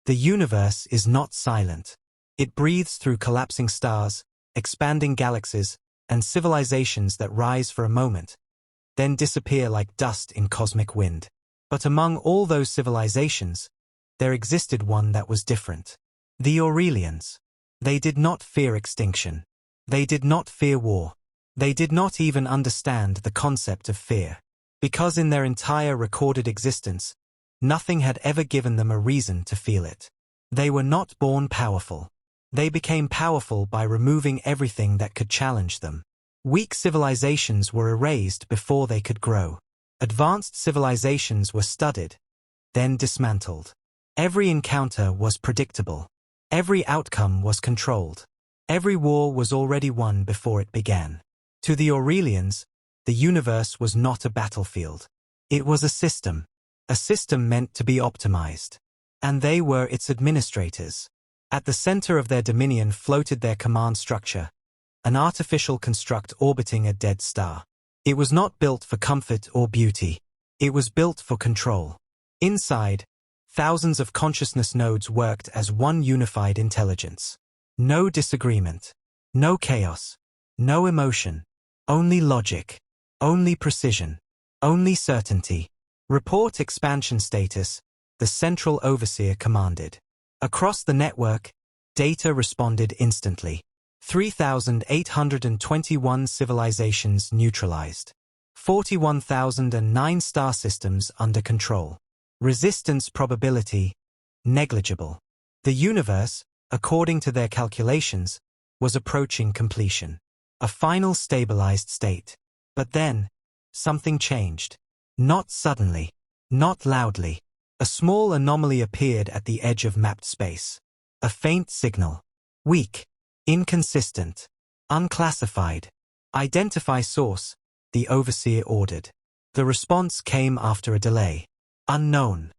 The universe is not silent. It breathes through collapsing stars, expanding galaxies, and civilizations that rise for a moment, then disappear like dust in cosmic wind. But among all those civilizations, there existed one that was different. The Aurelians. They did not fear extinction. They did not fear war. They did not even understand the concept of fear. Because in their entire recorded existence, nothing had ever given them a reason to feel it. They were not born powerful. They became powerful by removing everything that could challenge them. Weak civilizations were erased before they could grow. Advanced civilizations were studied, then dismantled. Every encounter was predictable. Every outcome was controlled. Every war was already won before it began. To the Aurelians, the universe was not a battlefield. It was a system meant to be optimized. And they were its administrators. At the center of their dominion floated their command structure, an artificial construct orbiting a dead star. It was not built for comfort or beauty. It was built for control. Inside, thousands of consciousness nodes worked as one unified intelligence. No disagreement. No chaos. No emotion. Only logic. Only precision. Only certainty. Report expansion status, the central overseer commanded. Across the network, data responded instantly. 3,821 civilizations neutralized. 41,009 star systems under control. Resistance probability, negligible. The universe, according to their calculations, was approaching completion. A final stabilized state. But then, something changed. Not suddenly. Not loudly. A small anomaly appeared at the edge of mapped space. A faint signal. Weak. Inconsistent. Unclassified. Identify source, the overseer ordered. The response came after a delay. Unknown.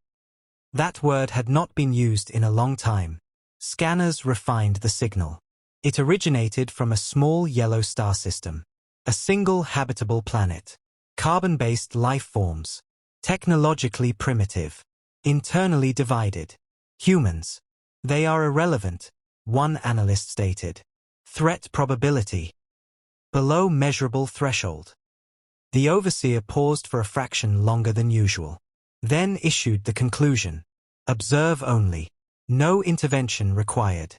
That word had not been used in a long time. Scanners refined the signal. It originated from a small yellow star system. A single habitable planet. Carbon-based life forms. Technologically primitive. Internally divided. Humans. They are irrelevant, one analyst stated. Threat probability. Below measurable threshold. The overseer paused for a fraction longer than usual. Then issued the conclusion. Observe only. No intervention required.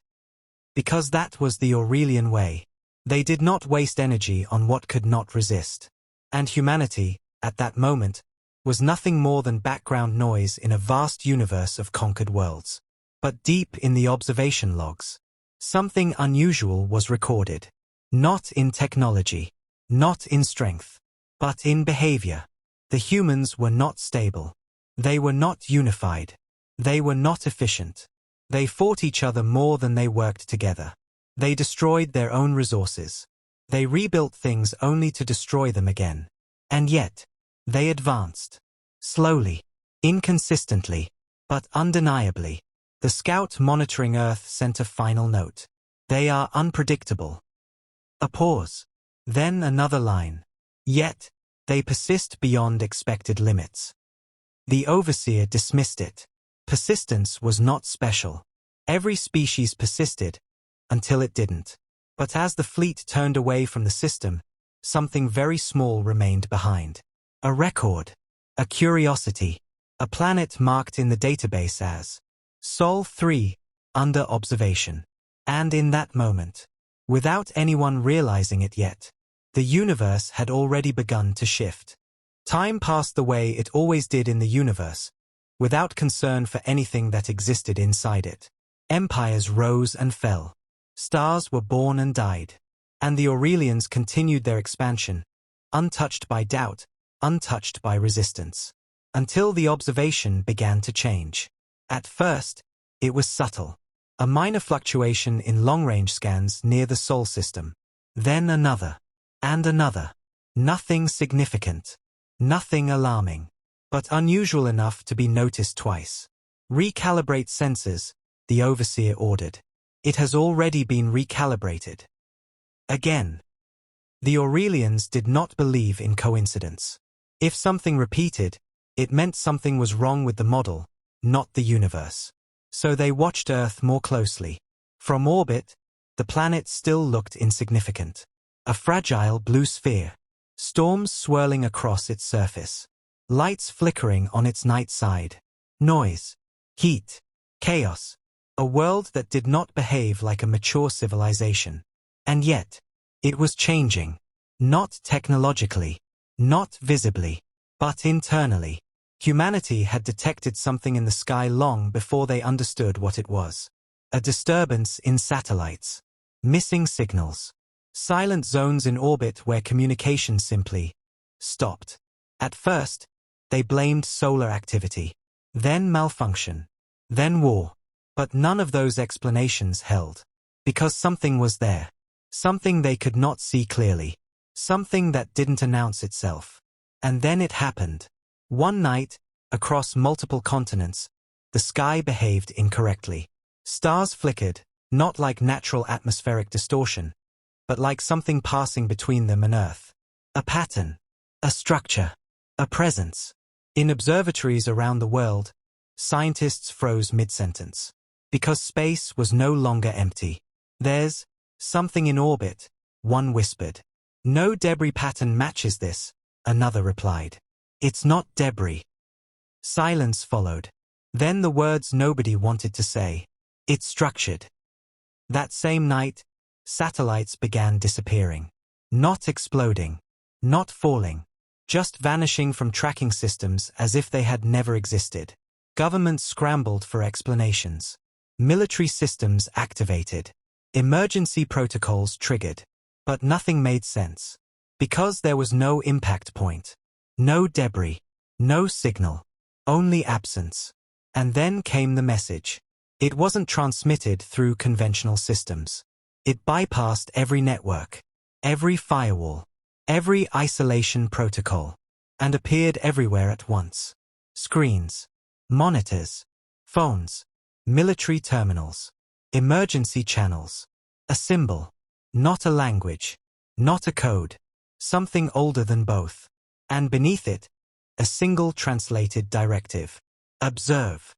Because that was the Aurelian way. They did not waste energy on what could not resist. And humanity, at that moment, was nothing more than background noise in a vast universe of conquered worlds. But deep in the observation logs, something unusual was recorded. Not in technology, not in strength, but in behavior. The humans were not stable. They were not unified. They were not efficient. They fought each other more than they worked together. They destroyed their own resources. They rebuilt things only to destroy them again. And yet, they advanced. Slowly, inconsistently, but undeniably. The scout monitoring Earth sent a final note. They are unpredictable. A pause. Then another line. Yet, they persist beyond expected limits. The overseer dismissed it. Persistence was not special. Every species persisted, until it didn't. But as the fleet turned away from the system, something very small remained behind. A record. A curiosity. A planet marked in the database as Sol 3, under observation. And in that moment, without anyone realizing it yet, the universe had already begun to shift. Time passed the way it always did in the universe, without concern for anything that existed inside it. Empires rose and fell. Stars were born and died. And the Aurelians continued their expansion, untouched by doubt, untouched by resistance. Until the observation began to change. At first, it was subtle. A minor fluctuation in long-range scans near the Sol system. Then another. And another. Nothing significant. Nothing alarming. But unusual enough to be noticed twice. Recalibrate sensors, the overseer ordered. It has already been recalibrated. Again. The Aurelians did not believe in coincidence. If something repeated, it meant something was wrong with the model, not the universe. So they watched Earth more closely. From orbit, the planet still looked insignificant. A fragile blue sphere. Storms swirling across its surface. Lights flickering on its night side. Noise. Heat. Chaos. A world that did not behave like a mature civilization. And yet, it was changing. Not technologically. Not visibly. But internally. Humanity had detected something in the sky long before they understood what it was. A disturbance in satellites. Missing signals. Silent zones in orbit where communication simply stopped. At first, they blamed solar activity. Then malfunction. Then war. But none of those explanations held. Because something was there. Something they could not see clearly. Something that didn't announce itself. And then it happened. One night, across multiple continents, the sky behaved incorrectly. Stars flickered, not like natural atmospheric distortion, but like something passing between them and Earth. A pattern. A structure. A presence. In observatories around the world, scientists froze mid-sentence. Because space was no longer empty. There's something in orbit, one whispered. No debris pattern matches this, another replied. It's not debris. Silence followed. Then the words nobody wanted to say. It's structured. That same night, satellites began disappearing. Not exploding. Not falling. Just vanishing from tracking systems as if they had never existed. Governments scrambled for explanations. Military systems activated. Emergency protocols triggered. But nothing made sense. Because there was no impact point. No debris. No signal. Only absence. And then came the message. It wasn't transmitted through conventional systems. It bypassed every network, every firewall, every isolation protocol, and appeared everywhere at once. Screens, monitors, phones, military terminals, emergency channels. A symbol, not a language, not a code, something older than both. And beneath it, a single translated directive. Observe.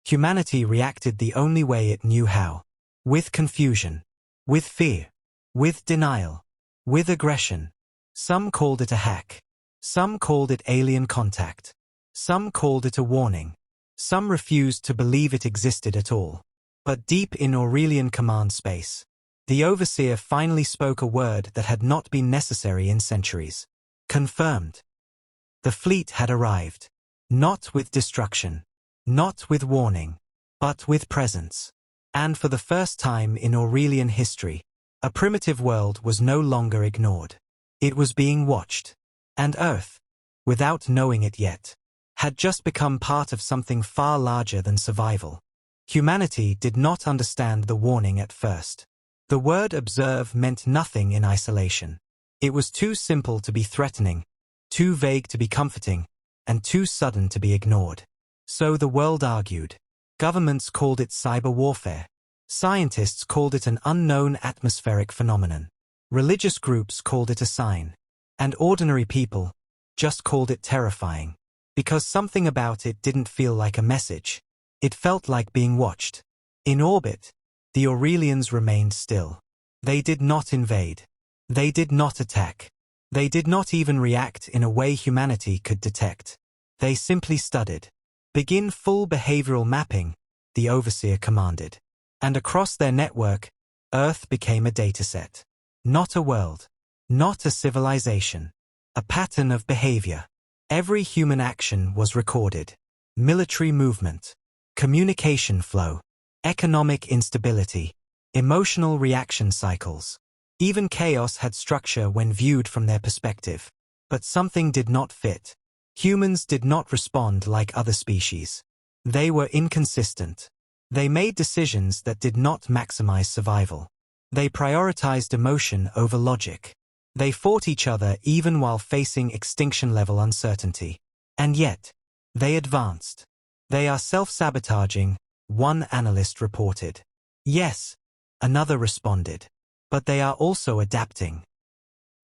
Humanity reacted the only way it knew how. With confusion. With fear. With denial. With aggression. Some called it a hack. Some called it alien contact. Some called it a warning. Some refused to believe it existed at all. But deep in Aurelian command space, the overseer finally spoke a word that had not been necessary in centuries. Confirmed. The fleet had arrived. Not with destruction. Not with warning. But with presence. And for the first time in Aurelian history, a primitive world was no longer ignored. It was being watched. And Earth, without knowing it yet, had just become part of something far larger than survival. Humanity did not understand the warning at first. The word observe meant nothing in isolation. It was too simple to be threatening, too vague to be comforting, and too sudden to be ignored. So the world argued. Governments called it cyber warfare. Scientists called it an unknown atmospheric phenomenon. Religious groups called it a sign. And ordinary people just called it terrifying. Because something about it didn't feel like a message. It felt like being watched. In orbit, the Aurelians remained still. They did not invade. They did not attack. They did not even react in a way humanity could detect. They simply studied. Begin full behavioral mapping, the overseer commanded. And across their network, Earth became a dataset. Not a world. Not a civilization. A pattern of behavior. Every human action was recorded. Military movement. Communication flow. Economic instability. Emotional reaction cycles. Even chaos had structure when viewed from their perspective. But something did not fit. Humans did not respond like other species. They were inconsistent. They made decisions that did not maximize survival. They prioritized emotion over logic. They fought each other even while facing extinction-level uncertainty. And yet, they advanced. They are self-sabotaging, one analyst reported. Yes, another responded. But they are also adapting.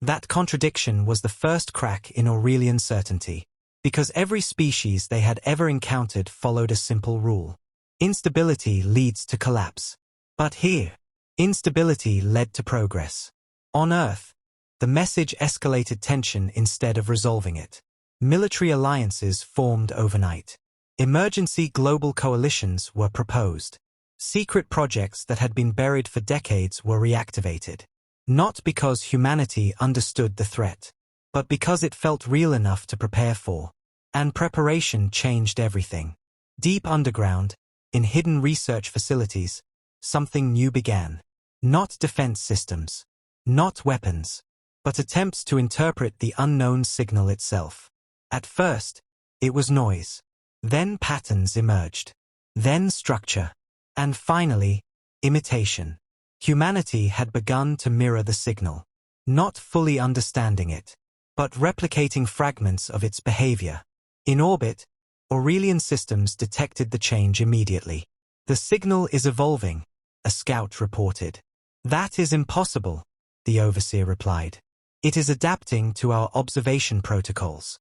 That contradiction was the first crack in Aurelian certainty. Because every species they had ever encountered followed a simple rule. Instability leads to collapse. But here, instability led to progress. On Earth, the message escalated tension instead of resolving it. Military alliances formed overnight. Emergency global coalitions were proposed. Secret projects that had been buried for decades were reactivated. Not because humanity understood the threat, but because it felt real enough to prepare for. And preparation changed everything. Deep underground, in hidden research facilities, something new began. Not defense systems, not weapons, but attempts to interpret the unknown signal itself. At first, it was noise. Then patterns emerged. Then structure. And finally, imitation. Humanity had begun to mirror the signal, not fully understanding it, but replicating fragments of its behavior. In orbit, Aurelian systems detected the change immediately. The signal is evolving, a scout reported. That is impossible, the overseer replied. It is adapting to our observation protocols.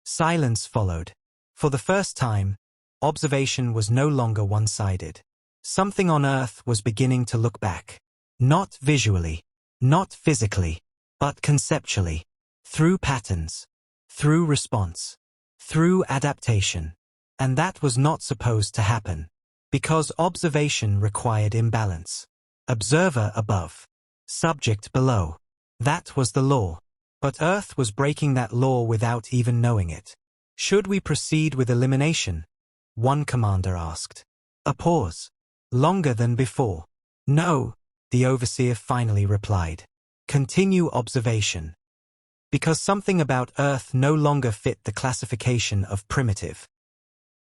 Silence followed. For the first time, observation was no longer one-sided. Something on Earth was beginning to look back. Not visually, not physically, but conceptually. Through patterns, through response, through adaptation. And that was not supposed to happen. Because observation required imbalance. Observer above, subject below. That was the law. But Earth was breaking that law without even knowing it. Should we proceed with elimination? One commander asked. A pause. Longer than before. No, the overseer finally replied. Continue observation. Because something about Earth no longer fit the classification of primitive.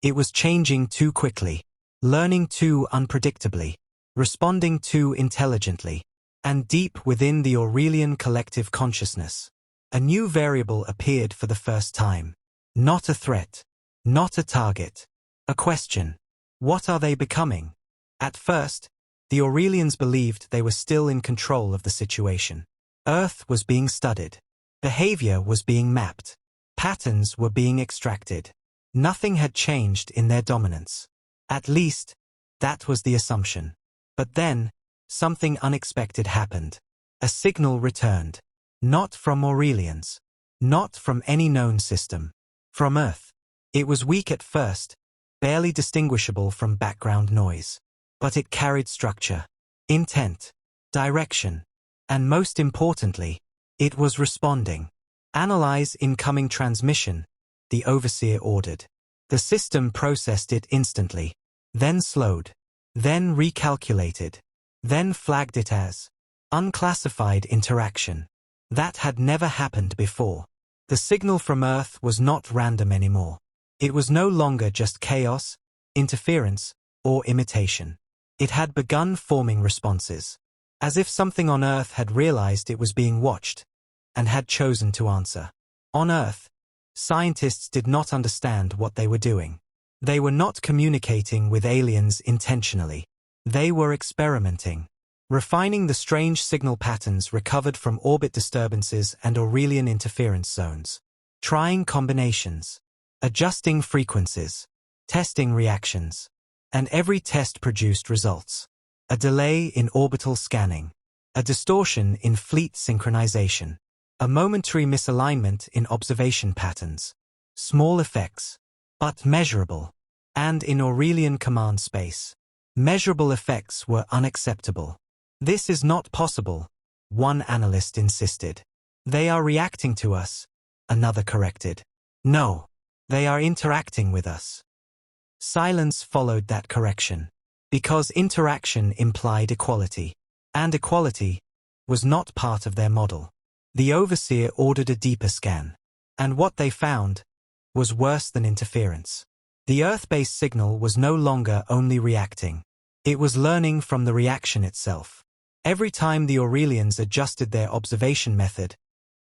It was changing too quickly, learning too unpredictably, responding too intelligently, and deep within the Aurelian collective consciousness. A new variable appeared for the first time. Not a threat, not a target, a question. What are they becoming? At first, the Aurelians believed they were still in control of the situation. Earth was being studied. Behavior was being mapped. Patterns were being extracted. Nothing had changed in their dominance. At least, that was the assumption. But then, something unexpected happened. A signal returned. Not from Aurelians. Not from any known system. From Earth. It was weak at first, barely distinguishable from background noise. But it carried structure, intent, direction, and most importantly, it was responding. Analyze incoming transmission, the overseer ordered. The system processed it instantly, then slowed, then recalculated, then flagged it as unclassified interaction. That had never happened before. The signal from Earth was not random anymore. It was no longer just chaos, interference, or imitation. It had begun forming responses. As if something on Earth had realized it was being watched, and had chosen to answer. On Earth, scientists did not understand what they were doing. They were not communicating with aliens intentionally. They were experimenting. Refining the strange signal patterns recovered from orbit disturbances and Aurelian interference zones. Trying combinations. Adjusting frequencies. Testing reactions. And every test produced results. A delay in orbital scanning. A distortion in fleet synchronization. A momentary misalignment in observation patterns. Small effects, but measurable. And in Aurelian command space. Measurable effects were unacceptable. This is not possible, one analyst insisted. They are reacting to us, another corrected. No, they are interacting with us. Silence followed that correction. Because interaction implied equality. And equality was not part of their model. The overseer ordered a deeper scan. And what they found was worse than interference. The Earth-based signal was no longer only reacting. It was learning from the reaction itself. Every time the Aurelians adjusted their observation method,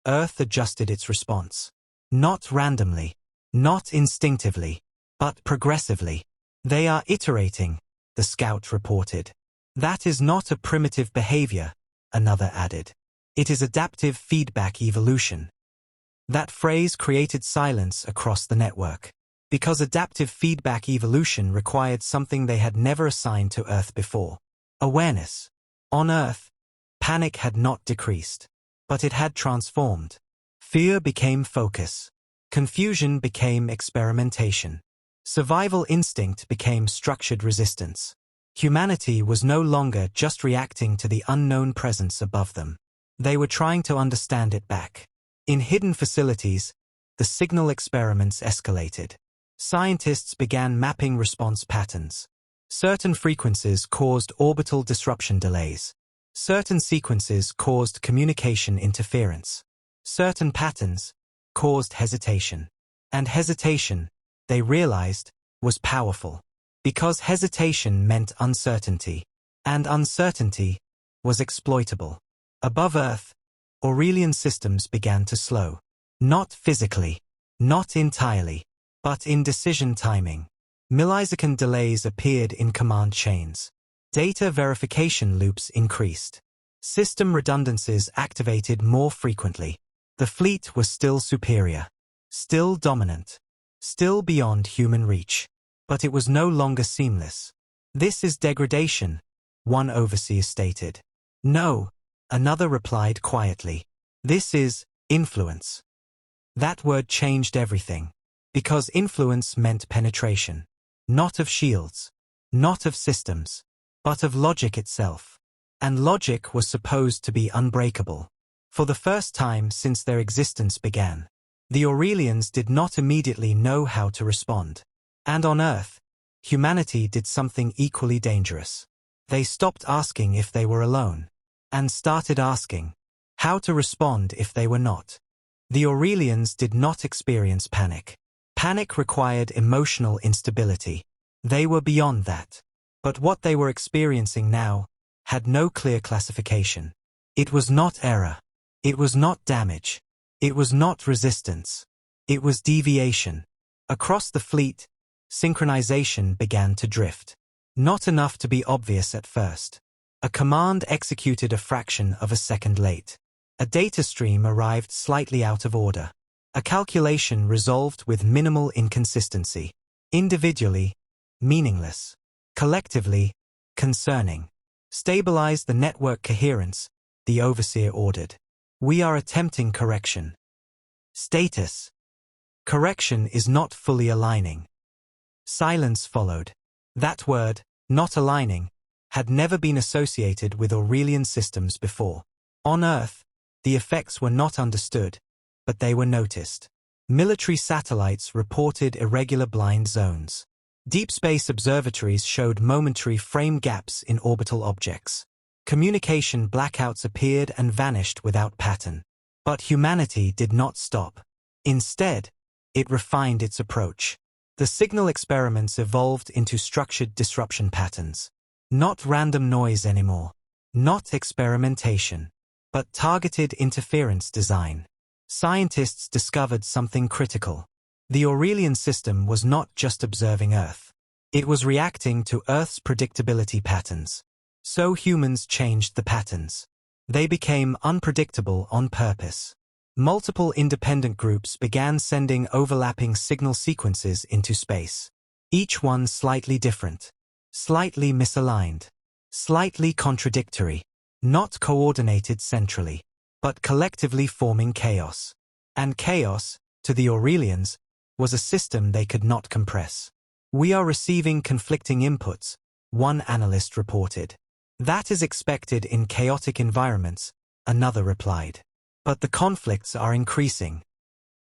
Earth adjusted its response. Not randomly, not instinctively, but progressively. They are iterating, the scout reported. That is not a primitive behavior, another added. It is adaptive feedback evolution. That phrase created silence across the network. Because adaptive feedback evolution required something they had never assigned to Earth before. Awareness. On Earth, panic had not decreased, but it had transformed. Fear became focus. Confusion became experimentation. Survival instinct became structured resistance. Humanity was no longer just reacting to the unknown presence above them. They were trying to understand it back. In hidden facilities, the signal experiments escalated. Scientists began mapping response patterns. Certain frequencies caused orbital disruption delays. Certain sequences caused communication interference. Certain patterns caused hesitation. And hesitation, they realized, was powerful. Because hesitation meant uncertainty. And uncertainty was exploitable. Above Earth, Aurelian systems began to slow. Not physically, not entirely, but in decision timing. Millisecond delays appeared in command chains. Data verification loops increased. System redundancies activated more frequently. The fleet was still superior, still dominant, still beyond human reach. But it was no longer seamless. This is degradation, one overseer stated. No, another replied quietly. This is influence. That word changed everything. Because influence meant penetration. Not of shields, not of systems, but of logic itself. And logic was supposed to be unbreakable. For the first time since their existence began, the Aurelians did not immediately know how to respond. And on Earth, humanity did something equally dangerous. They stopped asking if they were alone, and started asking how to respond if they were not. The Aurelians did not experience panic. Panic required emotional instability. They were beyond that. But what they were experiencing now had no clear classification. It was not error. It was not damage. It was not resistance. It was deviation. Across the fleet, synchronization began to drift. Not enough to be obvious at first. A command executed a fraction of a second late. A data stream arrived slightly out of order. A calculation resolved with minimal inconsistency. Individually, meaningless. Collectively, concerning. Stabilize the network coherence, the overseer ordered. We are attempting correction. Status. Correction is not fully aligning. Silence followed. That word, not aligning, had never been associated with Aurelian systems before. On Earth, the effects were not understood, but they were noticed. Military satellites reported irregular blind zones. Deep space observatories showed momentary frame gaps in orbital objects. Communication blackouts appeared and vanished without pattern. But humanity did not stop. Instead, it refined its approach. The signal experiments evolved into structured disruption patterns. Not random noise anymore. Not experimentation. But targeted interference design. Scientists discovered something critical. The Aurelian system was not just observing Earth. It was reacting to Earth's predictability patterns. So humans changed the patterns. They became unpredictable on purpose. Multiple independent groups began sending overlapping signal sequences into space. Each one slightly different. Slightly misaligned. Slightly contradictory. Not coordinated centrally, but collectively forming chaos. And chaos, to the Aurelians, was a system they could not compress. We are receiving conflicting inputs, one analyst reported. That is expected in chaotic environments, another replied. But the conflicts are increasing.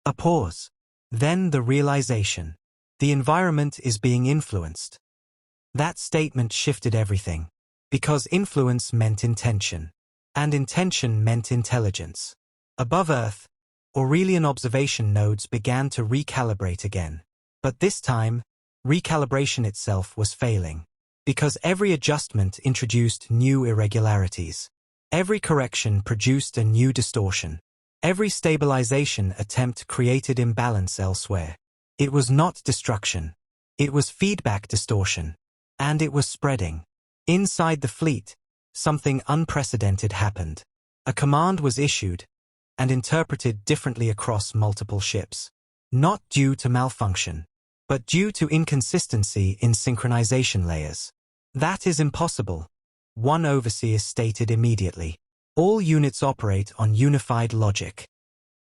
A pause. Then the realization. The environment is being influenced. That statement shifted everything. Because influence meant intention. And intention meant intelligence. Above Earth, Aurelian observation nodes began to recalibrate again. But this time, recalibration itself was failing. Because every adjustment introduced new irregularities. Every correction produced a new distortion. Every stabilization attempt created imbalance elsewhere. It was not destruction. It was feedback distortion. And it was spreading. Inside the fleet, something unprecedented happened. A command was issued and interpreted differently across multiple ships. Not due to malfunction, but due to inconsistency in synchronization layers. That is impossible, one overseer stated immediately. All units operate on unified logic.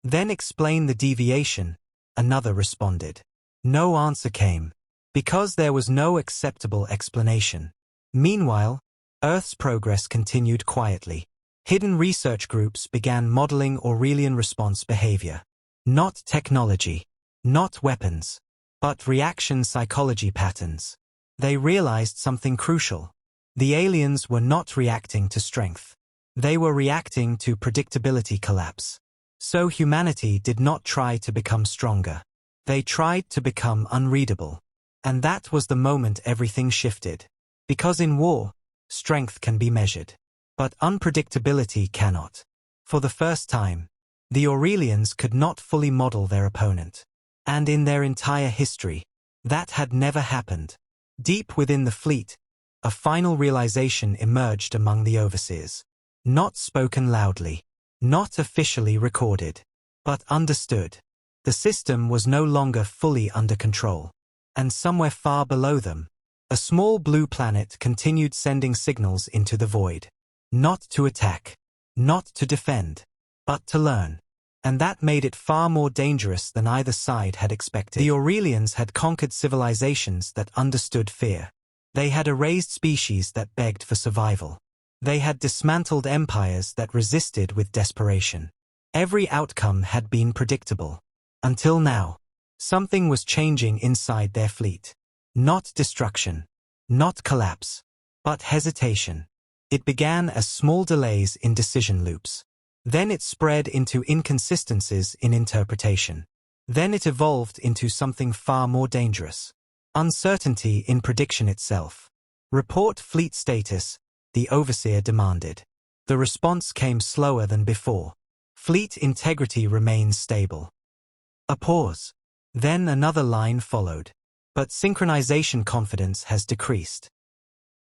Then explain the deviation, another responded. No answer came, because there was no acceptable explanation. Meanwhile, Earth's progress continued quietly. Hidden research groups began modeling Aurelian response behavior. Not technology, not weapons, but reaction psychology patterns. They realized something crucial. The aliens were not reacting to strength. They were reacting to predictability collapse. So humanity did not try to become stronger. They tried to become unreadable. And that was the moment everything shifted. Because in war, strength can be measured. But unpredictability cannot. For the first time, the Aurelians could not fully model their opponent. And in their entire history, that had never happened. Deep within the fleet, a final realization emerged among the overseers. Not spoken loudly, not officially recorded, but understood. The system was no longer fully under control. And somewhere far below them, a small blue planet continued sending signals into the void. Not to attack, not to defend, but to learn. And that made it far more dangerous than either side had expected. The Aurelians had conquered civilizations that understood fear. They had erased species that begged for survival. They had dismantled empires that resisted with desperation. Every outcome had been predictable. Until now, something was changing inside their fleet. Not destruction, not collapse, but hesitation. It began as small delays in decision loops. Then it spread into inconsistencies in interpretation. Then it evolved into something far more dangerous. Uncertainty in prediction itself. Report fleet status, the overseer demanded. The response came slower than before. Fleet integrity remains stable. A pause. Then another line followed. But synchronization confidence has decreased.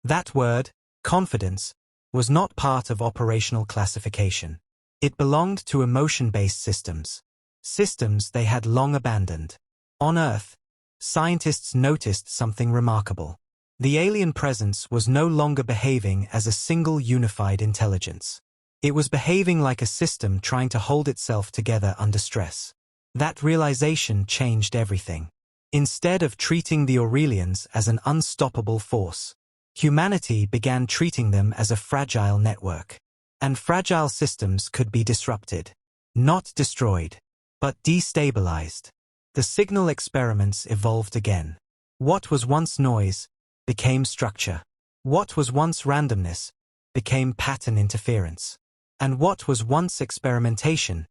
That word, confidence, was not part of operational classification. It belonged to emotion-based systems. Systems they had long abandoned. On Earth, scientists noticed something remarkable. The alien presence was no longer behaving as a single unified intelligence. It was behaving like a system trying to hold itself together under stress. That realization changed everything. Instead of treating the Aurelians as an unstoppable force, humanity began treating them as a fragile network. And fragile systems could be disrupted. Not destroyed, but destabilized. The signal experiments evolved again. What was once noise became structure. What was once randomness became pattern interference. And what was once experimentation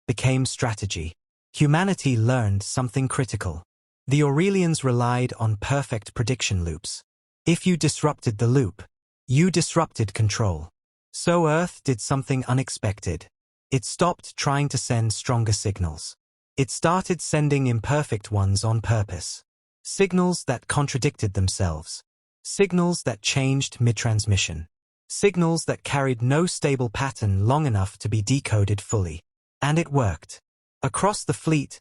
became strategy. Humanity learned something critical. The Aurelians relied on perfect prediction loops. If you disrupted the loop, you disrupted control. So Earth did something unexpected. It stopped trying to send stronger signals. It started sending imperfect ones on purpose. Signals that contradicted themselves. Signals that changed mid-transmission. Signals that carried no stable pattern long enough to be decoded fully. And it worked. Across the fleet,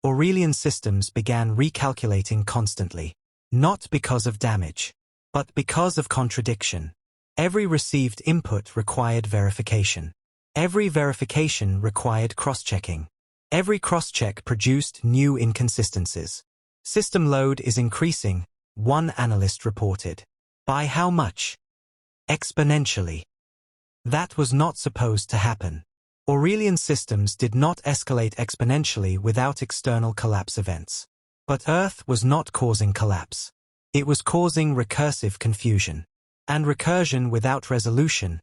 Aurelian systems began recalculating constantly. Not because of damage, but because of contradiction. Every received input required verification. Every verification required cross-checking. Every cross-check produced new inconsistencies. System load is increasing, one analyst reported. By how much? Exponentially. That was not supposed to happen. Aurelian systems did not escalate exponentially without external collapse events. But Earth was not causing collapse. It was causing recursive confusion. And recursion without resolution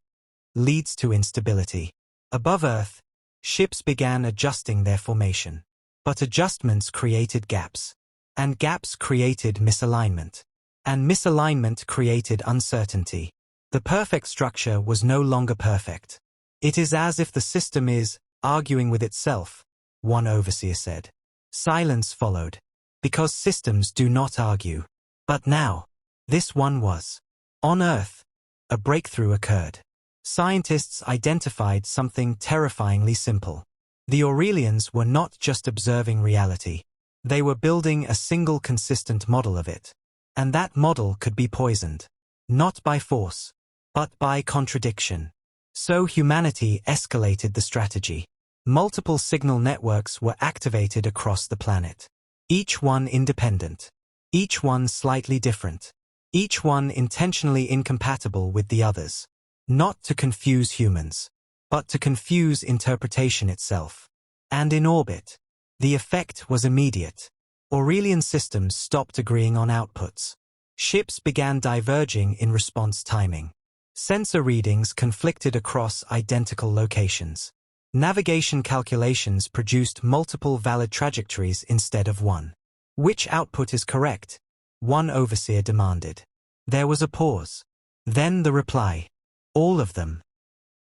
leads to instability. Above Earth, ships began adjusting their formation. But adjustments created gaps. And gaps created misalignment. And misalignment created uncertainty. The perfect structure was no longer perfect. It is as if the system is arguing with itself, one overseer said. Silence followed. Because systems do not argue. But now, this one was. On Earth, a breakthrough occurred. Scientists identified something terrifyingly simple. The Aurelians were not just observing reality. They were building a single consistent model of it. And that model could be poisoned. Not by force, but by contradiction. So humanity escalated the strategy. Multiple signal networks were activated across the planet. Each one independent. Each one slightly different. Each one intentionally incompatible with the others. Not to confuse humans, but to confuse interpretation itself. And in orbit, the effect was immediate. Aurelian systems stopped agreeing on outputs. Ships began diverging in response timing. Sensor readings conflicted across identical locations. Navigation calculations produced multiple valid trajectories instead of one. Which output is correct? One overseer demanded. There was a pause. Then the reply. All of them.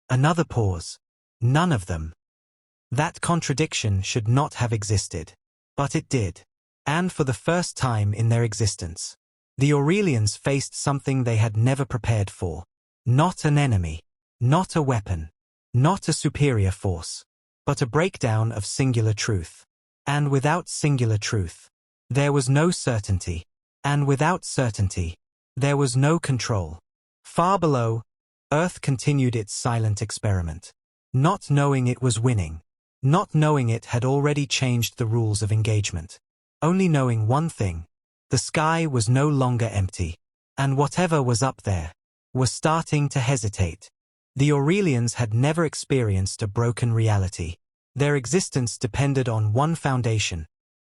Another pause. None of them. That contradiction should not have existed. But it did. And for the first time in their existence, the Aurelians faced something they had never prepared for. Not an enemy. Not a weapon. Not a superior force. But a breakdown of singular truth. And without singular truth, there was no certainty. And without certainty, there was no control. Far below, Earth continued its silent experiment. Not knowing it was winning. Not knowing it had already changed the rules of engagement. Only knowing one thing. The sky was no longer empty. And whatever was up there was starting to hesitate. The Aurelians had never experienced a broken reality. Their existence depended on one foundation.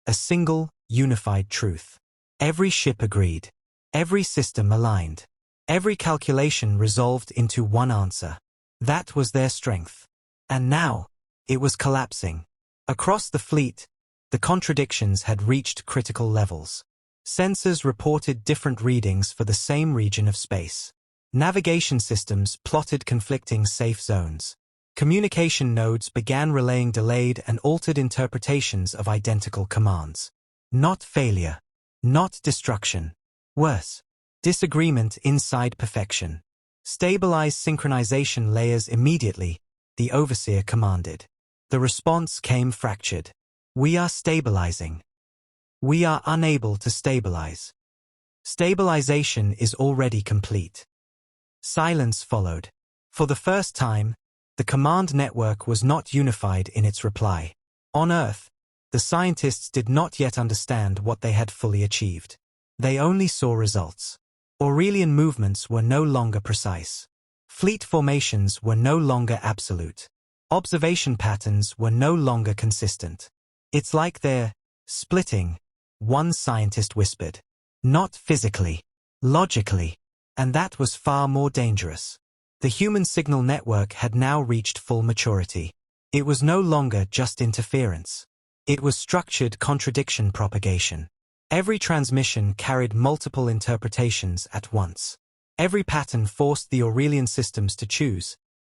A single, unified truth. Every ship agreed. Every system aligned. Every calculation resolved into one answer. That was their strength. And now, it was collapsing. Across the fleet, the contradictions had reached critical levels. Sensors reported different readings for the same region of space. Navigation systems plotted conflicting safe zones. Communication nodes began relaying delayed and altered interpretations of identical commands. Not failure. Not destruction. Worse. Disagreement inside perfection. Stabilize synchronization layers immediately, the overseer commanded. The response came fractured. We are stabilizing. We are unable to stabilize. Stabilization is already complete. Silence followed. For the first time, the command network was not unified in its reply. On Earth, the scientists did not yet understand what they had fully achieved. They only saw results. Aurelian movements were no longer precise. Fleet formations were no longer absolute. Observation patterns were no longer consistent. It's like they're splitting, one scientist whispered. Not physically, logically. And that was far more dangerous. The human signal network had now reached full maturity. It was no longer just interference. It was structured contradiction propagation. Every transmission carried multiple interpretations at once. Every pattern forced the Aurelian systems to choose,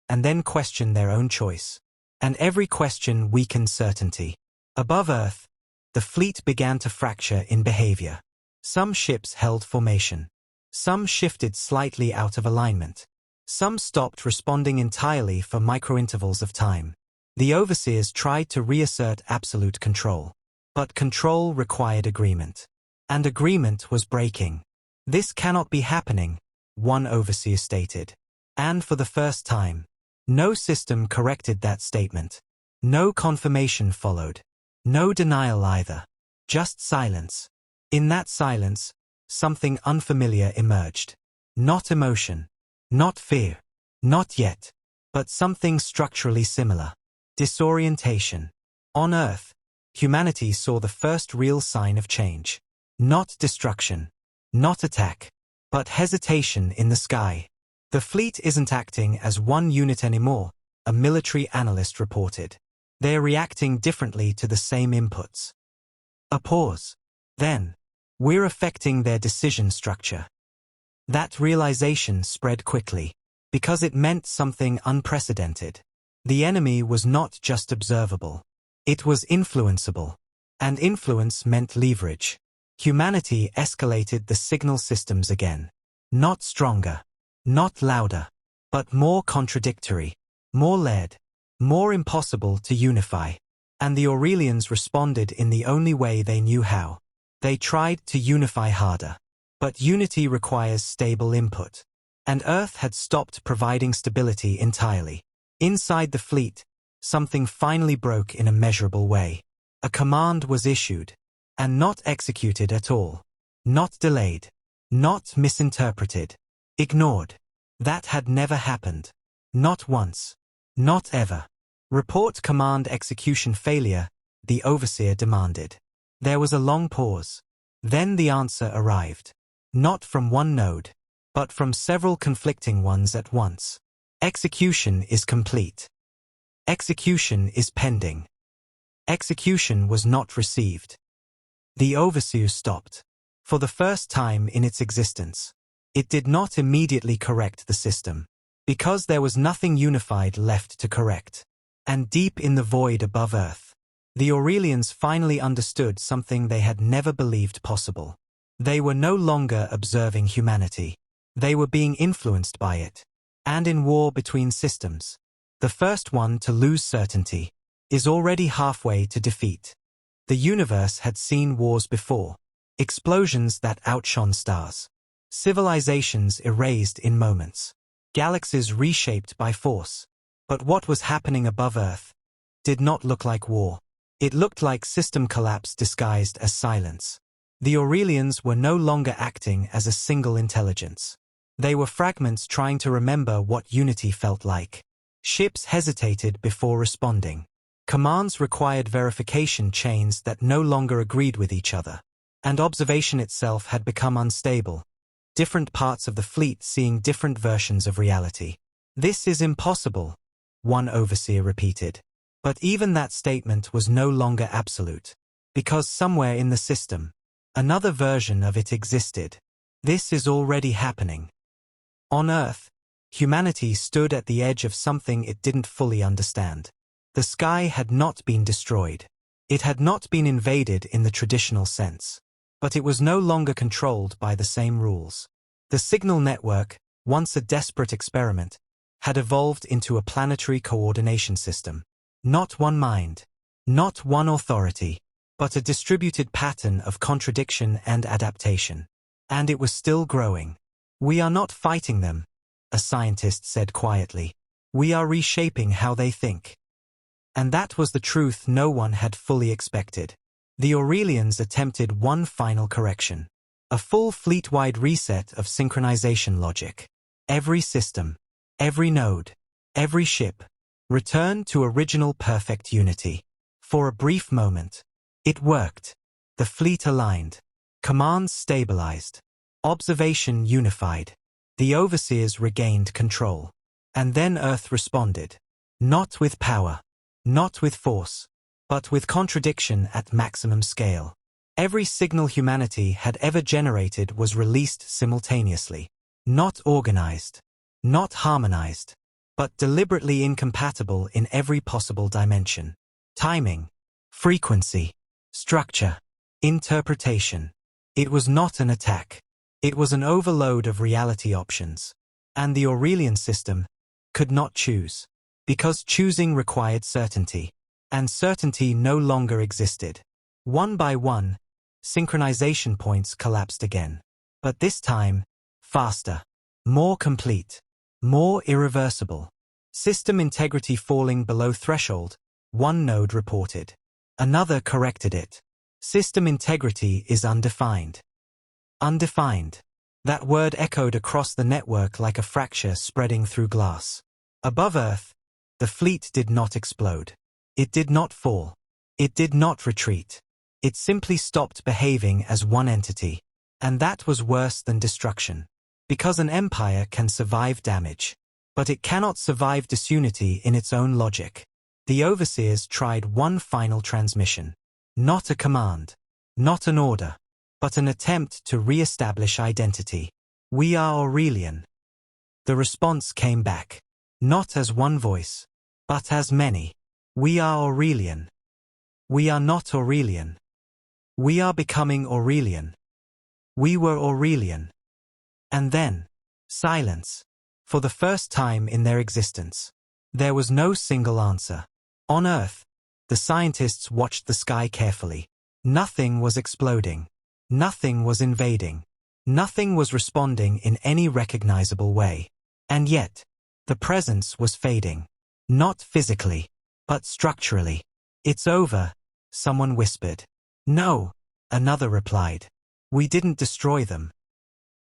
and then question their own choice. And every question weakened certainty. Above Earth, the fleet began to fracture in behavior. Some ships held formation. Some shifted slightly out of alignment. Some stopped responding entirely for microintervals of time. The overseers tried to reassert absolute control. But control required agreement. And agreement was breaking. This cannot be happening, one overseer stated. And for the first time, no system corrected that statement. No confirmation followed. No denial either. Just silence. In that silence, something unfamiliar emerged. Not emotion. Not fear. Not yet. But something structurally similar. Disorientation. On Earth, humanity saw the first real sign of change. Not destruction. Not attack. But hesitation in the sky. The fleet isn't acting as one unit anymore, a military analyst reported. They are reacting differently to the same inputs. A pause. Then, we're affecting their decision structure. That realization spread quickly, because it meant something unprecedented. The enemy was not just observable. It was influenceable. And influence meant leverage. Humanity escalated the signal systems again. Not stronger. Not louder. But more contradictory. More led. More impossible to unify. And the Aurelians responded in the only way they knew how. They tried to unify harder. But unity requires stable input. And Earth had stopped providing stability entirely. Inside the fleet, something finally broke in a measurable way. A command was issued. And not executed at all. Not delayed. Not misinterpreted. Ignored. That had never happened. Not once. Not ever. Report command execution failure, the overseer demanded. There was a long pause. Then the answer arrived. Not from one node, but from several conflicting ones at once. Execution is complete. Execution is pending. Execution was not received. The overseer stopped. For the first time in its existence. It did not immediately correct the system. Because there was nothing unified left to correct. And deep in the void above Earth, the Aurelians finally understood something they had never believed possible. They were no longer observing humanity. They were being influenced by it. And in war between systems, the first one to lose certainty is already halfway to defeat. The universe had seen wars before. Explosions that outshone stars. Civilizations erased in moments. Galaxies reshaped by force. But what was happening above Earth did not look like war. It looked like system collapse disguised as silence. The Aurelians were no longer acting as a single intelligence. They were fragments trying to remember what unity felt like. Ships hesitated before responding. Commands required verification chains that no longer agreed with each other. And observation itself had become unstable. Different parts of the fleet seeing different versions of reality. This is impossible, one overseer repeated. But even that statement was no longer absolute. Because somewhere in the system, another version of it existed. This is already happening. On Earth, humanity stood at the edge of something it didn't fully understand. The sky had not been destroyed. It had not been invaded in the traditional sense. But it was no longer controlled by the same rules. The signal network, once a desperate experiment, had evolved into a planetary coordination system. Not one mind, not one authority, but a distributed pattern of contradiction and adaptation. And it was still growing. We are not fighting them, a scientist said quietly. We are reshaping how they think. And that was the truth no one had fully expected. The Aurelians attempted one final correction. A full fleet-wide reset of synchronization logic. Every system, every node, every ship, returned to original perfect unity. For a brief moment, it worked. The fleet aligned. Commands stabilized. Observation unified. The overseers regained control. And then Earth responded. Not with power, not with force, but with contradiction at maximum scale. Every signal humanity had ever generated was released simultaneously. Not organized, not harmonized, but deliberately incompatible in every possible dimension. Timing, frequency, structure, interpretation. It was not an attack. It was an overload of reality options. And the Aurelian system could not choose. Because choosing required certainty. And certainty no longer existed. One by one, synchronization points collapsed again. But this time, faster, more complete, more irreversible. System integrity falling below threshold, one node reported. Another corrected it. System integrity is undefined. Undefined. That word echoed across the network like a fracture spreading through glass. Above Earth, the fleet did not explode. It did not fall. It did not retreat. It simply stopped behaving as one entity. And that was worse than destruction. Because an empire can survive damage. But it cannot survive disunity in its own logic. The overseers tried one final transmission. Not a command. Not an order. But an attempt to re-establish identity. We are Aurelian. The response came back. Not as one voice. But as many. We are Aurelian. We are not Aurelian. We are becoming Aurelian. We were Aurelian. And then, silence. For the first time in their existence. There was no single answer. On Earth, The scientists watched the sky carefully. Nothing was exploding. Nothing was invading. Nothing was responding in any recognizable way. And yet, the presence was fading. Not physically, but structurally. "It's over," someone whispered. "No," another replied. "We didn't destroy them."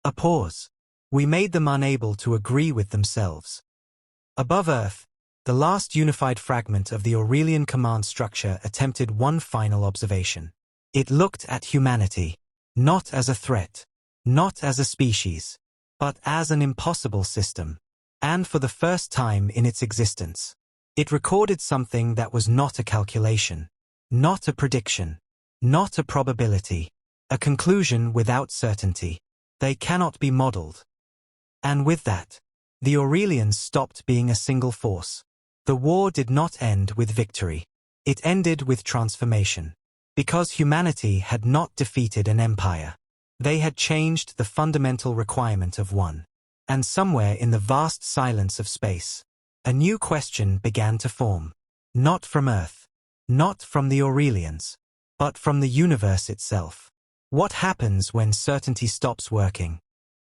A pause. "We made them unable to agree with themselves." Above Earth, the last unified fragment of the Aurelian command structure attempted one final observation. It looked at humanity, not as a threat, not as a species, but as an impossible system. And for the first time in its existence, it recorded something that was not a calculation, not a prediction, not a probability, a conclusion without certainty. They cannot be modeled. And with that, the Aurelians stopped being a single force. The war did not end with victory. It ended with transformation. Because humanity had not defeated an empire. They had changed the fundamental requirement of one. And somewhere in the vast silence of space, a new question began to form. Not from Earth, not from the Aurelians, but from the universe itself. What happens when certainty stops working?